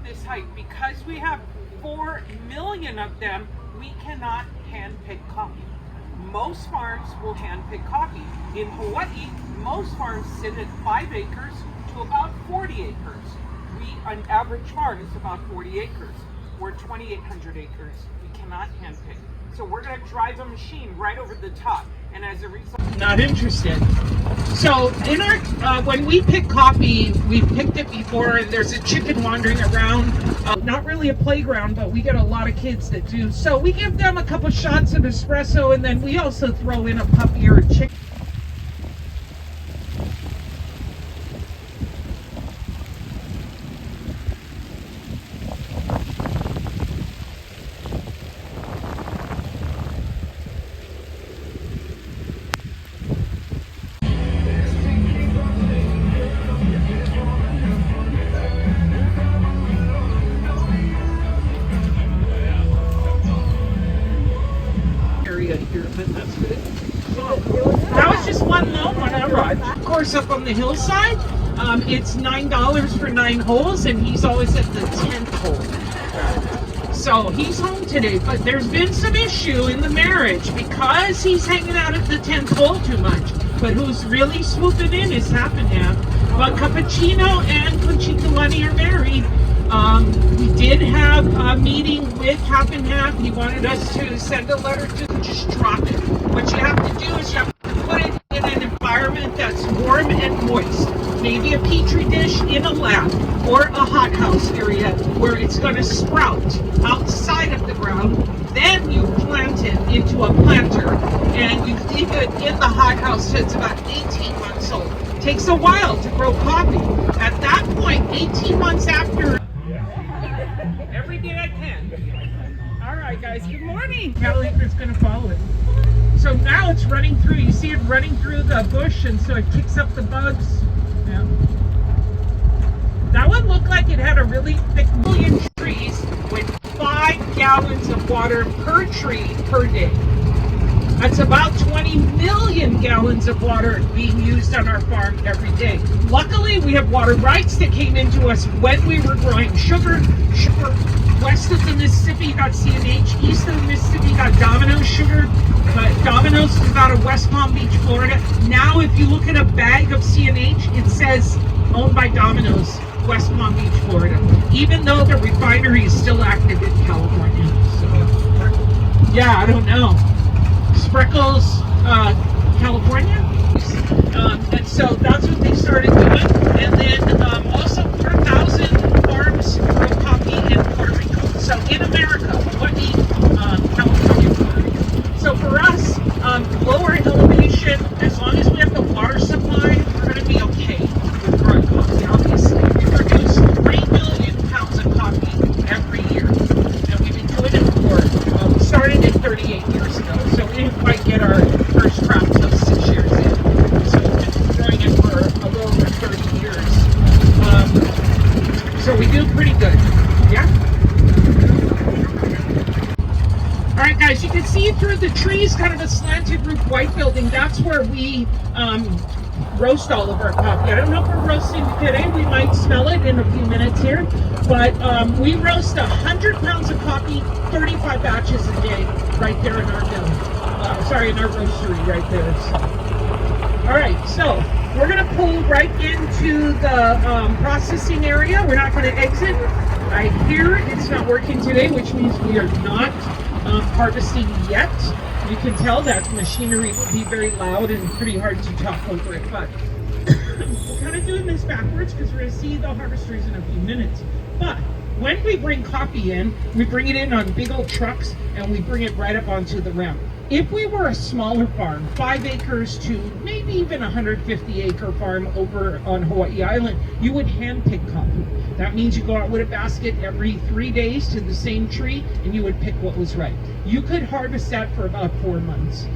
this height. Because we have 4 million of them, we cannot hand pick coffee. Most farms will hand pick coffee. In Hawaii, most farms sit at 5 acres to about 40 acres. An average farm is about 40 acres. We're 2,800 acres. We cannot hand pick. So we're going to drive a machine right over the top. And as a result, not interested. So in our when we pick coffee, we've picked it before, and there's a chicken wandering around. Not really a playground, but we get a lot of kids that do. So we give them a couple shots of espresso, and then we also throw in a puppy or a chicken. Here, but that's good. That was just one low one I ride. Of course, up on the hillside, it's $9 for 9 holes, and he's always at the 10th hole. So he's home today, but there's been some issue in the marriage because he's hanging out at the 10th hole too much. But who's really swooping in is Half and Half. But Cappuccino and Conchikalani are married. We did have a meeting with Half and Half. He wanted us to send a letter to them, just drop it. What you have to do is you have to put it in an environment that's warm and moist. Maybe a petri dish in a lab or a hothouse area where it's going to sprout outside of the ground. Then you plant it into a planter and you leave it in the hothouse till it's about 18 months old. It takes a while to grow coffee. At that point, 18 months after, every day I can. All right, guys, good morning. Calibra's going to follow it. So now it's running through. You see it running through the bush, and so it kicks up the bugs. Yeah. That one looked like it had a really thick million trees with 5 gallons of water per tree per day. That's about 20 million gallons of water being used on our farm every day. Luckily, we have water rights that came into us when we were growing sugar. West of the Mississippi, you got CNH. East of the Mississippi, you got Domino's sugar. But Domino's is out of West Palm Beach, Florida. Now, if you look at a bag of CNH, it says owned by Domino's, West Palm Beach, Florida. Even though the refinery is still active in California. So, yeah, I don't know. Spreckles, California. And so that's what they started doing. And then also 4,000 farms grow coffee in Puerto Rico. So in America, Hawaii, California, Puerto Rico. So for us, lower elevation, as long as we have the water supply, we're going to be okay with growing coffee. Obviously, we produce 3 million pounds of coffee every year. And we've been doing it for, we started it 38 years ago. So we didn't quite get our first crop till 6 years in. So we've been growing it for a little over 30 years. So we do pretty good. Yeah? Alright guys, you can see through the trees, kind of a slanted roof white building. That's where we roast all of our coffee. I don't know if we're roasting today. We might smell it in a few minutes here. But we roast 100 pounds of coffee, 35 batches a day, right there in our mill. In our roastery right there. All right, so we're going to pull right into the processing area. We're not going to exit. I hear it's not working today, which means we are not harvesting yet. You can tell that machinery will be very loud and pretty hard to talk over it, but we're kind of doing this backwards because we're going to see the harvesters in a few minutes. But when we bring coffee in, we bring it in on big old trucks and we bring it right up onto the ramp. If we were a smaller farm, 5 acres to maybe even 150 acre farm over on Hawaii Island, you would hand pick coffee. That means you go out with a basket every 3 days to the same tree and you would pick what was right. You could harvest that for about 4 months.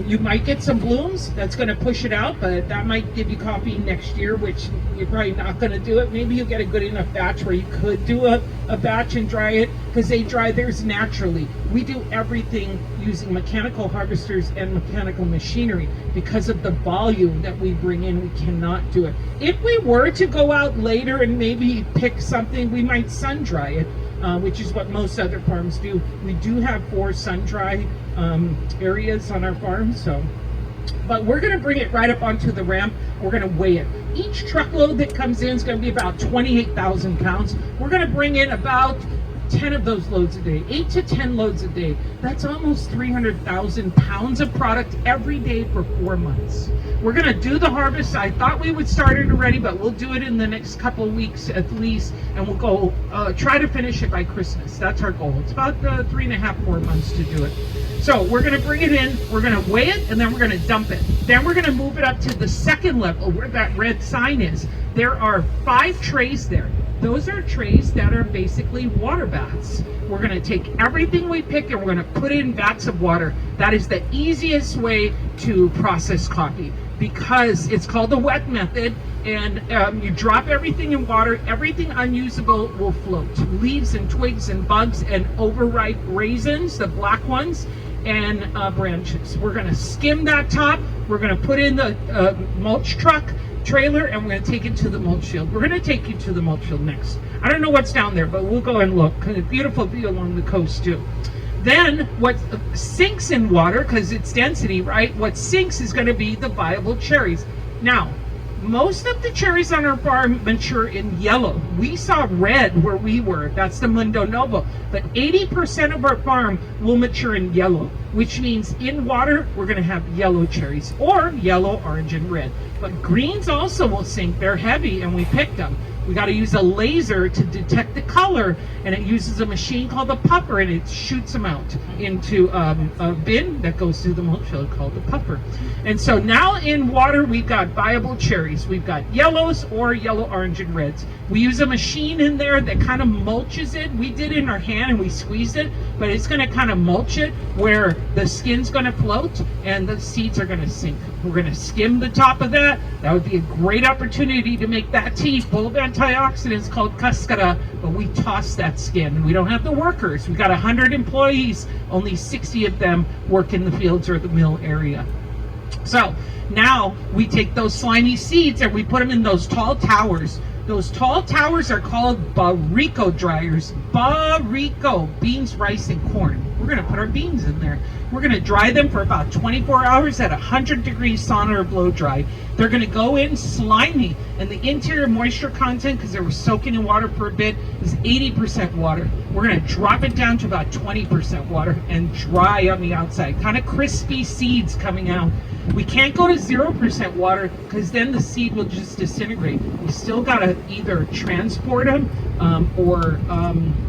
You might get some blooms, that's going to push it out, but that might give you coffee next year, which you're probably not going to do it. Maybe you'll get a good enough batch where you could do a batch and dry it, because they dry theirs naturally. We do everything using mechanical harvesters and mechanical machinery. Because of the volume that we bring in, we cannot do it. If we were to go out later and maybe pick something, we might sun dry it, which is what most other farms do. We do have 4 sun dry areas on our farm, so. But we're going to bring it right up onto the ramp. We're going to weigh it. Each truckload that comes in is going to be about 28,000 pounds. We're going to bring in about 10 of those loads a day, 8 to 10 loads a day. That's almost 300,000 pounds of product every day for 4 months. We're going to do the harvest. I thought we would start it already, but we'll do it in the next couple of weeks at least, and we'll go try to finish it by Christmas. That's our goal. It's about 3.5, 4 months to do it. So we're going to bring it in, we're going to weigh it, and then we're going to dump it. Then we're going to move it up to the second level where that red sign is. There are 5 trays there. Those are trays that are basically water baths. We're going to take everything we pick and we're going to put it in vats of water. That is the easiest way to process coffee because it's called the wet method, and you drop everything in water. Everything unusable will float. Leaves and twigs and bugs and overripe raisins, the black ones, and branches. We're going to skim that top. We're going to put in the mulch truck trailer, and we're going to take it to the mulch field. We're going to take you to the mulch field next. I don't know what's down there, but we'll go and look. A beautiful view along the coast too. Then what sinks in water, because it's density, right? What sinks is going to be the viable cherries. Now, most of the cherries on our farm mature in yellow. We saw red where we were. That's the Mundo Novo. But 80% of our farm will mature in yellow, which means in water, we're going to have yellow cherries, or yellow, orange, and red. But greens also will sink. They're heavy, and we picked them. We got to use a laser to detect the color, and it uses a machine called a puffer, and it shoots them out into a bin that goes through the mulch field called the puffer. And so now in water, we've got viable cherries. We've got yellows or yellow, orange, and reds. We use a machine in there that kind of mulches it. We did it in our hand and we squeezed it, but it's going to kind of mulch it where the skin's going to float and the seeds are going to sink. We're going to skim the top of that. That would be a great opportunity to make that tea full of antioxidants called cascara, but we toss that skin. We don't have the workers. We got 100 employees. Only 60 of them work in the fields or the mill area. So now we take those slimy seeds and we put them in those tall towers. Those tall towers are called barrico dryers. Barrico, beans, rice, and corn. We're going to put our beans in there. We're going to dry them for about 24 hours at 100 degrees sauna or blow dry. They're going to go in slimy, and the interior moisture content, because they were soaking in water for a bit, is 80% water. We're going to drop it down to about 20% water and dry on the outside. Kind of crispy seeds coming out. We can't go to 0% water because then the seed will just disintegrate. We still got to either transport them or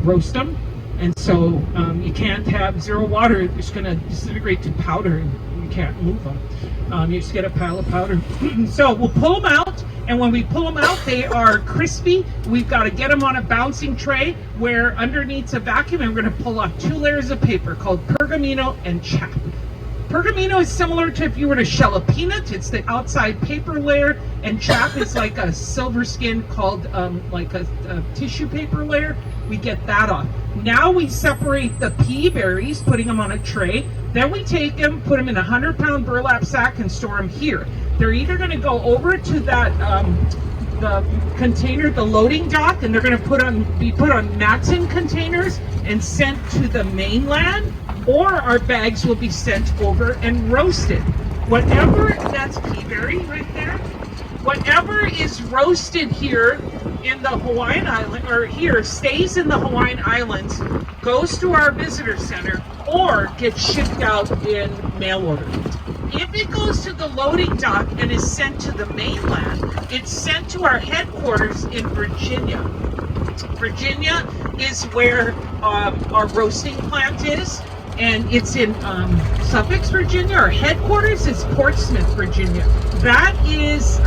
roast them. And so you can't have 0 water. It's going to disintegrate to powder and you can't move them. You just get a pile of powder. So we'll pull them out, and when we pull them out, they are crispy. We've got to get them on a bouncing tray where underneath's a vacuum, and we're going to pull off 2 layers of paper called pergamino and chaff. Pergamino is similar to if you were to shell a peanut. It's the outside paper layer, and chaff is like a silver skin called like a tissue paper layer. We get that off. Now we separate the pea berries, putting them on a tray. Then we take them, put them in a 100-pound burlap sack and store them here. They're either going to go over to that the container, the loading dock, and they're going to be put on Matson containers and sent to the mainland, or our bags will be sent over and roasted. Whatever, that's pea berry right there. Whatever is roasted here in the Hawaiian Island, or here stays in the Hawaiian Islands, goes to our visitor center or gets shipped out in mail order. If it goes to the loading dock and is sent to the mainland, it's sent to our headquarters in Virginia. Virginia is where our roasting plant is, and it's in Suffolk, Virginia. Our headquarters is Portsmouth, Virginia. That is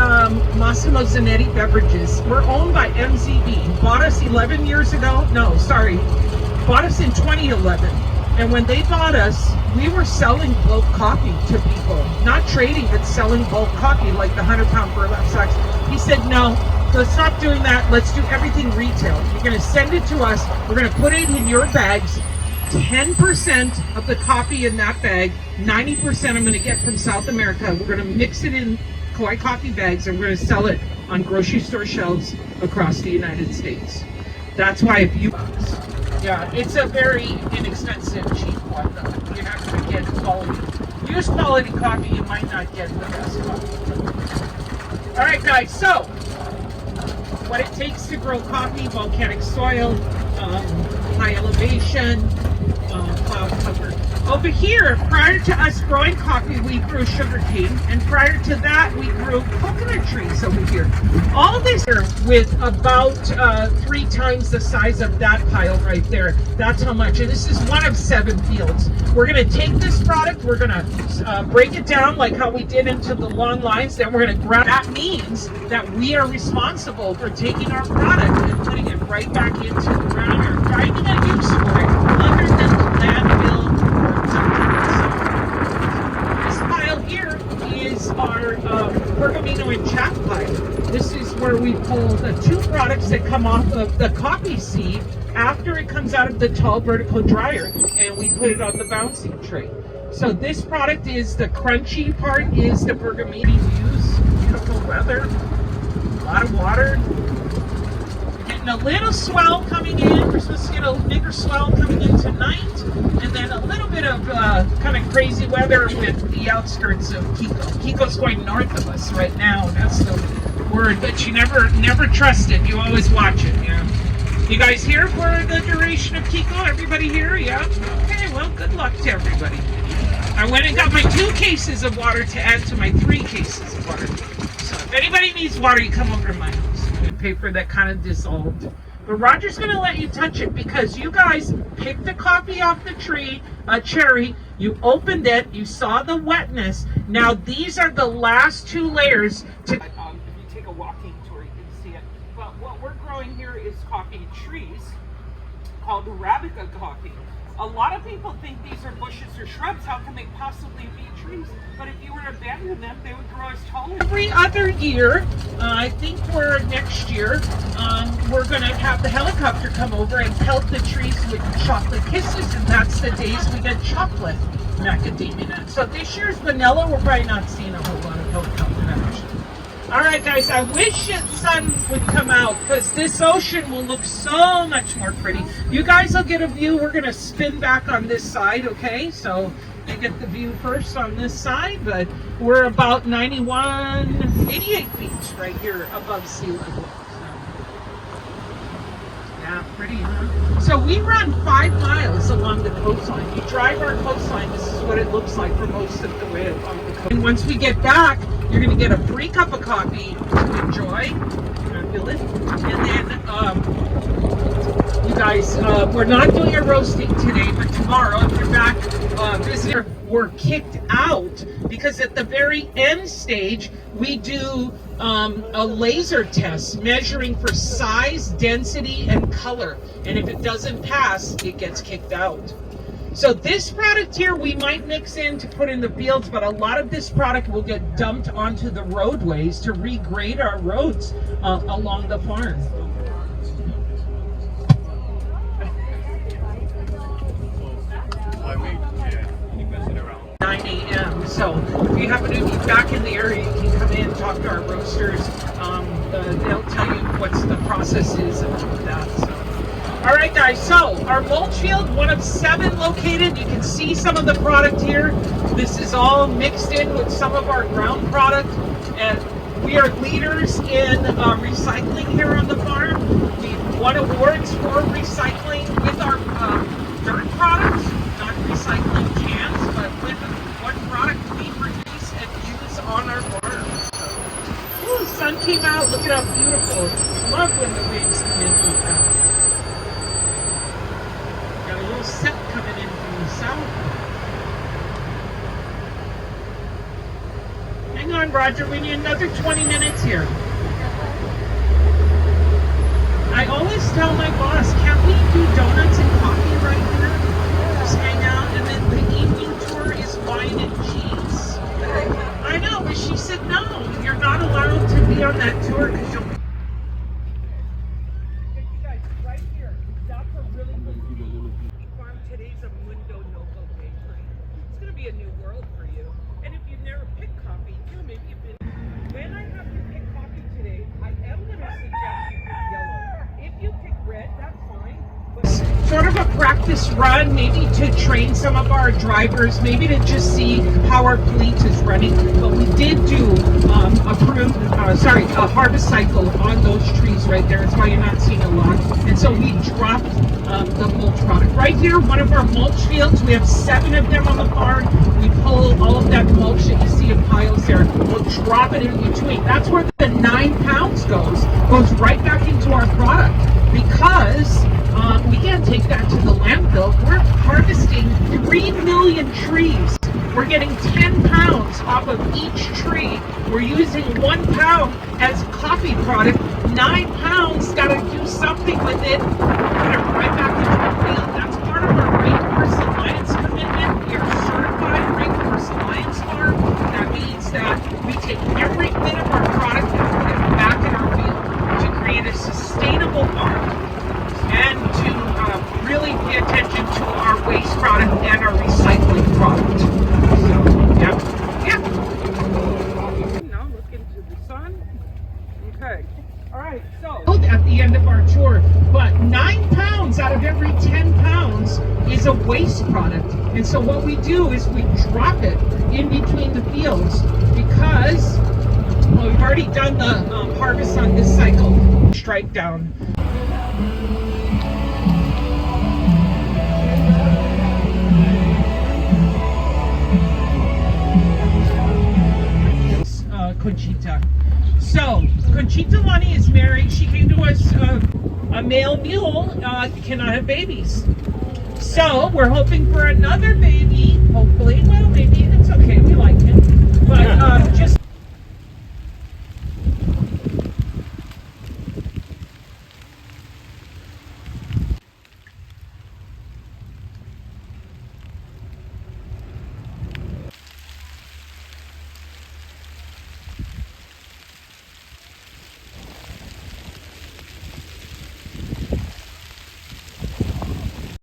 Massimo Zanetti Beverages. We're owned by MZB. Bought us 11 years ago. No, sorry. Bought us in 2011. And when they bought us, we were selling bulk coffee to people. Not trading, but selling bulk coffee, like the 100-pound burlap sacks. He said, no, let's stop doing that. Let's do everything retail. You're going to send it to us. We're going to put it in your bags. 10% of the coffee in that bag, 90% I'm going to get from South America. We're going to mix it in Kauai coffee bags and we're going to sell it on grocery store shelves across the United States. That's why if you, yeah, it's a very inexpensive, cheap one though. You're not going to get quality. Use quality coffee, you might not get the best coffee. All right, guys, so what it takes to grow coffee: volcanic soil, high elevation, cloud cover. Over here, prior to us growing coffee, we grew sugarcane, and prior to that, we grew coconut trees over here. All this here with about 3 times the size of that pile right there. That's how much. And this is one of 7 fields. We're going to take this product, we're going to break it down like how we did into the long lines. Then we're going to grab. That means that we are responsible for taking our product and putting it right back into the ground or finding a use for it other than the landfill. This pile here is our pergamino and chaff pile. This is where we pull the 2 products that come off of the coffee seed after it comes out of the tall vertical dryer, and we put it on the bouncing tray. So this product is the crunchy part, is the pergamino. Use beautiful weather, a lot of water. Getting a little swell coming in. We're supposed to get a bigger swell coming in tonight, and then a little bit of kind of crazy weather with the outskirts of Kiko. Kiko's going north of us right now. That's the word, but you never trust it. You always watch it. Yeah. You guys here for the duration of Kiko? Everybody here? Yeah. Okay. Well, good luck to everybody. I went and got my 2 cases of water to add to my 3 cases of water. So if anybody needs water, you come over to my house. Paper that kind of dissolved. But Roger's going to let you touch it because you guys picked the coffee off the tree, a cherry, you opened it, you saw the wetness. Now these are the last 2 layers to... If you take a walking tour, you can see it. But what we're growing here is coffee trees called Arabica coffee. A lot of people think these are bushes or shrubs. How can they possibly be trees? But if you were to abandon them, they would grow as tall as... Every other year, I think for next year, we're going to have the helicopter come over and pelt the trees with chocolate kisses, and that's the days we get chocolate macadamia nuts. So this year's vanilla, we're probably not seeing a whole lot of helicopter action. All right, guys, I wish the sun would come out because this ocean will look so much more pretty. You guys will get a view. We're going to spin back on this side, okay? So you get the view first on this side, but we're about 88 feet right here above sea level. So, yeah, pretty, huh? So we run 5 miles along the coastline. You drive our coastline, this is what it looks like for most of the way along the coast. And once we get back, you're going to get a free cup of coffee to enjoy. Feel it. And then, you guys, we're not doing a roasting today, but tomorrow, if you're back visitor, we're kicked out because at the very end stage, we do a laser test measuring for size, density, and color. And if it doesn't pass, it gets kicked out. So this product here we might mix in to put in the fields, but a lot of this product will get dumped onto the roadways to regrade our roads along the farm. So if you happen to be back in the area, you can come in and talk to our roasters. They'll tell you what the process is and all of that. So. All right, guys, so our mulch field, one of 7 located. You can see some of the product here. This is all mixed in with some of our ground product. And we are leaders in recycling here on the farm. We've won awards for recycling with our dirt products, not recycling cans, but with what product we produce and use on our farm. So, ooh, sun came out. Look at how beautiful. Love when the waves come in like that. Got a little set coming in from the south. Hang on, Roger. We need another 20 minutes here. I always tell my boss, can't we do donuts and coffee right here? Just hang out, and then the evening tour is wine and cheese. I know, but she said, no, you're not allowed to be on that tour because you'll... You guys, right here, that's a really good farm. Today's be a new world for you. And if you've never picked coffee, maybe you've been. When I have you pick coffee today, I am going to suggest you pick yellow. If you pick red, that's fine. But sort of a practice run, maybe to train some of our drivers, maybe to just see how our fleet is running. But we did do a harvest cycle on those trees right there. That's why you're not seeing a lot. And so we dropped the mulch product. Right here, one of our mulch fields, we have 7 of them on the farm. We pull all of that mulch that you see in piles there. We'll drop it in between. That's where the 9 pounds goes right back into our product, because we can't take that to the landfill. We're harvesting 3 million trees. We're getting 10 pounds off of each tree. We're using 1 pound as coffee product. 9 pounds, gotta do something with it. Put it right back into our field. That's part of our Rainforest Alliance commitment. We are certified Rainforest Alliance farm. That means that we take every bit of our product and put it back in our field to create a sustainable farm and to really pay attention to our waste product and our recycling product. So, yeah. Now look into the sun. Okay. All right, so at the end of our tour, but 9 pounds out of every 10 pounds is a waste product. And so what we do is we drop it in between the fields, because we've already done the harvest on this cycle. Strike down. Conchita. So, Conchita Lani is married. She came to us, a male mule cannot have babies. So, we're hoping for another baby, hopefully. Well, maybe it's okay. We like him. But just